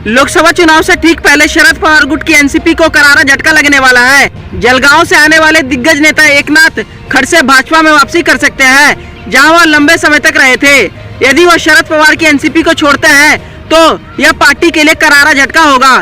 लोकसभा चुनाव से ठीक पहले शरद पवार गुट की एनसीपी को करारा झटका लगने वाला है। जलगांव से आने वाले दिग्गज नेता एकनाथ खड़से भाजपा में वापसी कर सकते हैं, जहां वह लंबे समय तक रहे थे। यदि वह शरद पवार की एनसीपी को छोड़ते हैं तो यह पार्टी के लिए करारा झटका होगा।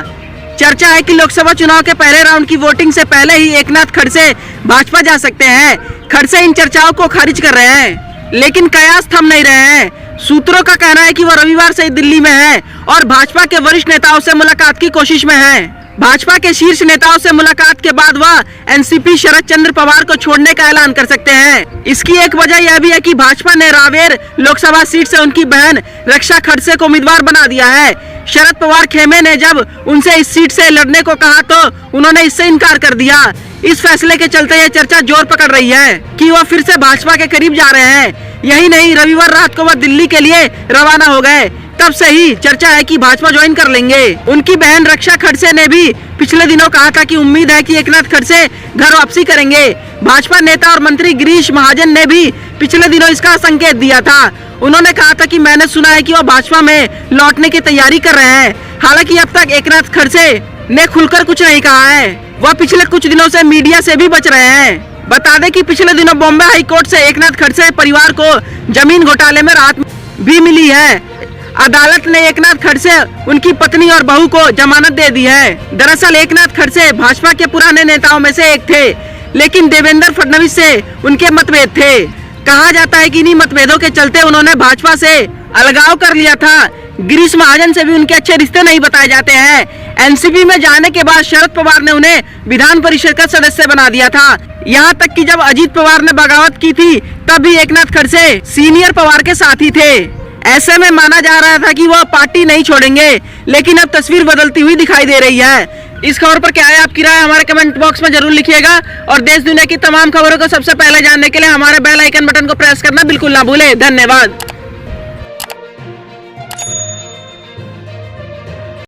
चर्चा है कि लोकसभा चुनाव के पहले राउंड की वोटिंग से पहले ही एकनाथ खड़से भाजपा जा सकते हैं। खड़से इन चर्चाओं को खारिज कर रहे हैं, लेकिन कयास थम नहीं रहे हैं। सूत्रों का कहना है कि वह रविवार से दिल्ली में है और भाजपा के वरिष्ठ नेताओं से मुलाकात की कोशिश में है। भाजपा के शीर्ष नेताओं से मुलाकात के बाद वह एनसीपी शरद चंद्र पवार को छोड़ने का ऐलान कर सकते हैं। इसकी एक वजह यह भी है कि भाजपा ने रावेर लोकसभा सीट से उनकी बहन रक्षा खड़से को उम्मीदवार बना दिया है। शरद पवार खेमे ने जब उनसे इस सीट से लड़ने को कहा तो उन्होंने इससे इनकार कर दिया। इस फैसले के चलते यह चर्चा जोर पकड़ रही है कि वह फिर से भाजपा के करीब जा रहे हैं। यही नहीं, रविवार रात को वह दिल्ली के लिए रवाना हो गए। तब से ही चर्चा है कि भाजपा ज्वाइन कर लेंगे। उनकी बहन रक्षा खड़से ने भी पिछले दिनों कहा था कि उम्मीद है कि एकनाथ खड़से घर वापसी करेंगे। भाजपा नेता और मंत्री गिरीश महाजन ने भी पिछले दिनों इसका संकेत दिया था। उन्होंने कहा था कि मैंने सुना है कि वह भाजपा में लौटने की तैयारी कर रहे हैं। हालांकि अब तक एकनाथ खड़से ने खुलकर कुछ नहीं कहा है। वह पिछले कुछ दिनों से मीडिया से भी बच रहे हैं। बता दें कि पिछले दिनों बॉम्बे हाई कोर्ट से एकनाथ खड़से परिवार को जमीन घोटाले में राहत भी मिली है। अदालत ने एकनाथ खड़से, उनकी पत्नी और बहू को जमानत दे दी है। दरअसल एकनाथ खड़से भाजपा के पुराने नेताओं में से एक थे, लेकिन देवेंद्र फडणवीस से उनके मतभेद थे। कहा जाता है कि इन्हीं मतभेदों के चलते उन्होंने भाजपा से अलगाव कर लिया था। गिरीश महाजन से भी उनके अच्छे रिश्ते नहीं बताए जाते हैं। एनसीपी में जाने के बाद शरद पवार ने उन्हें विधान परिषद का सदस्य बना दिया था। यहाँ तक कि जब अजीत पवार ने बगावत की थी तब भी एकनाथ खड़से सीनियर पवार के साथी थे। ऐसे में माना जा रहा था कि वह पार्टी नहीं छोड़ेंगे, लेकिन अब तस्वीर बदलती हुई दिखाई दे रही है। इस खबर पर क्या है आपकी राय, हमारे कमेंट बॉक्स में जरूर लिखिएगा और देश दुनिया की तमाम खबरों को सबसे पहले जानने के लिए हमारे बेल आइकन बटन को प्रेस करना बिल्कुल ना भूले। धन्यवाद।